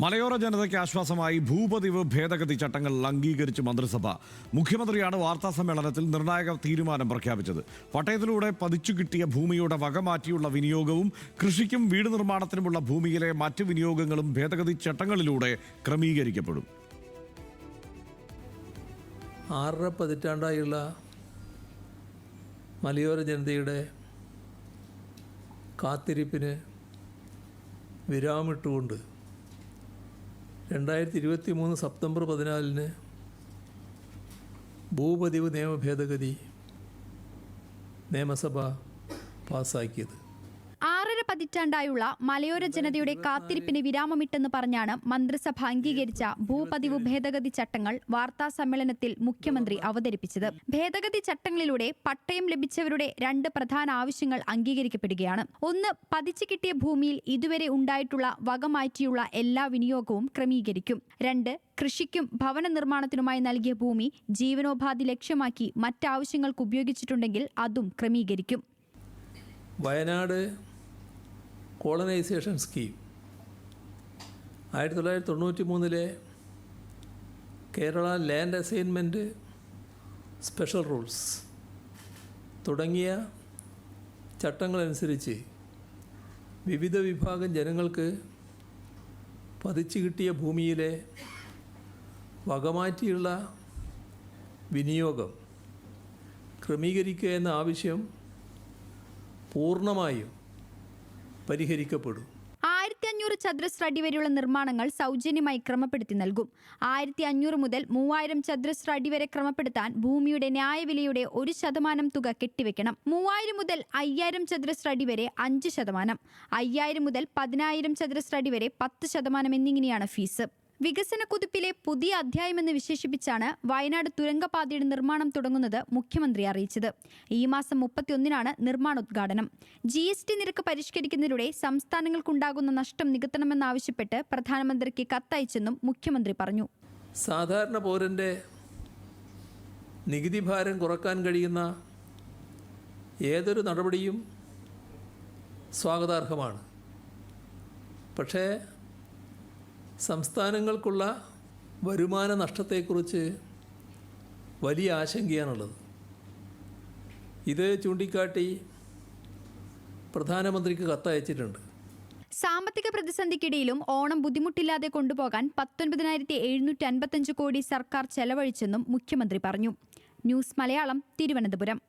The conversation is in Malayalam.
മലയോര ജനതയ്ക്ക് ആശ്വാസമായി ഭൂപതിവ് ഭേദഗതി ചട്ടങ്ങൾ അംഗീകരിച്ച് മന്ത്രിസഭ. മുഖ്യമന്ത്രിയാണ് വാർത്താസമ്മേളനത്തിൽ നിർണായക തീരുമാനം പ്രഖ്യാപിച്ചത്. പട്ടയത്തിലൂടെ പതിച്ചു കിട്ടിയ ഭൂമിയുടെ വകമാറ്റിയുള്ള വിനിയോഗവും കൃഷിക്കും വീട് നിർമ്മാണത്തിനുമുള്ള ഭൂമിയിലെ മറ്റ് വിനിയോഗങ്ങളും ഭേദഗതി ചട്ടങ്ങളിലൂടെ ക്രമീകരിക്കപ്പെടും. 6.5 പതിറ്റാണ്ടായുള്ള മലയോര ജനതയുടെ കാത്തിരിപ്പിന് വിരാമിട്ടുകൊണ്ട് 2023 സെപ്റ്റംബർ 14 ഭൂപതിവ് നിയമ ഭേദഗതി നിയമസഭ പാസാക്കിയത്. 6.5 പതിറ്റാണ്ടായുള്ള മലയോര ജനതയുടെ കാത്തിരിപ്പിന് വിരാമമിട്ടെന്ന് പറഞ്ഞാണ് മന്ത്രിസഭ അംഗീകരിച്ച ഭൂപതിവ് ഭേദഗതി ചട്ടങ്ങൾ വാർത്താ സമ്മേളനത്തിൽ മുഖ്യമന്ത്രി അവതരിപ്പിച്ചത്. ഭേദഗതി ചട്ടങ്ങളിലൂടെ പട്ടയം ലഭിച്ചവരുടെ 2 പ്രധാന ആവശ്യങ്ങൾ അംഗീകരിക്കപ്പെടുകയാണ്. ഒന്ന്, പതിച്ചു കിട്ടിയ ഭൂമിയിൽ ഇതുവരെ ഉണ്ടായിട്ടുള്ള വകമാറ്റിയുള്ള എല്ലാ വിനിയോഗവും ക്രമീകരിക്കും. 2, കൃഷിക്കും ഭവന നിർമ്മാണത്തിനുമായി നൽകിയ ഭൂമി ജീവനോപാധി ലക്ഷ്യമാക്കി മറ്റാവശ്യങ്ങൾക്ക് ഉപയോഗിച്ചിട്ടുണ്ടെങ്കിൽ അതും ക്രമീകരിക്കും. Wayanad colonisation scheme, 1993 Kerala land assignment special rules തുടങ്ങിയ ചട്ടങ്ങളനുസരിച്ച് വിവിധ വിഭാഗം ജനങ്ങൾക്ക് പതിച്ചു കിട്ടിയ ഭൂമിയിലെ വകമാറ്റിയുള്ള വിനിയോഗം ക്രമീകരിക്കുക എന്ന ആവശ്യം പൂർണ്ണമായും പരിഹരിക്കപ്പെടും. 1500 ചതുരശ്ര അടി വരെയുള്ള നിർമ്മാണങ്ങൾ സൗജന്യമായി ക്രമപ്പെടുത്തി നൽകും. 1500 മുതൽ 3000 ചതുരശ്ര അടി വരെ ക്രമപ്പെടുത്താൻ ഭൂമിയുടെ ന്യായവിലയുടെ 1% തുക കെട്ടിവെക്കണം. 3000 മുതൽ 5000 ചതുരശ്ര അടി വരെ 5%, 5000 മുതൽ 10000 ചതുരശ്ര അടി വരെ 10% എന്നിങ്ങനെയാണ് ഫീസ്. വികസന കുതിപ്പിലെ പുതിയ അധ്യായമെന്ന് വിശേഷിപ്പിച്ചാണ് വയനാട് തുരങ്കപാതയുടെ നിർമ്മാണം തുടങ്ങുന്നത് മുഖ്യമന്ത്രി അറിയിച്ചത്. ഈ മാസം 31-നാണ് നിർമ്മാണോദ്ഘാടനം. GST നിരക്ക് പരിഷ്കരിക്കുന്നതിലൂടെ സംസ്ഥാനങ്ങൾക്കുണ്ടാകുന്ന നഷ്ടം നികത്തണമെന്നാവശ്യപ്പെട്ട് പ്രധാനമന്ത്രിക്ക് കത്തയച്ചെന്നും മുഖ്യമന്ത്രി പറഞ്ഞു. സാധാരണ പൗരൻ്റെ നികുതി ഭാരം കുറക്കാൻ കഴിയുന്ന ഏതൊരു നടപടിയും സ്വാഗതാർഹമാണ്. പക്ഷേ സംസ്ഥാനങ്ങൾക്കുള്ള വരുമാന നഷ്ടത്തെക്കുറിച്ച് വലിയ ആശങ്കയാണുള്ളത്. ഇത് ചൂണ്ടിക്കാട്ടി പ്രധാനമന്ത്രിക്ക് കത്തയച്ചിട്ടുണ്ട്. സാമ്പത്തിക പ്രതിസന്ധിക്കിടയിലും ഓണം ബുദ്ധിമുട്ടില്ലാതെ കൊണ്ടുപോകാൻ 19,755 കോടി സർക്കാർ ചെലവഴിച്ചെന്നും മുഖ്യമന്ത്രി പറഞ്ഞു. ന്യൂസ് മലയാളം, തിരുവനന്തപുരം.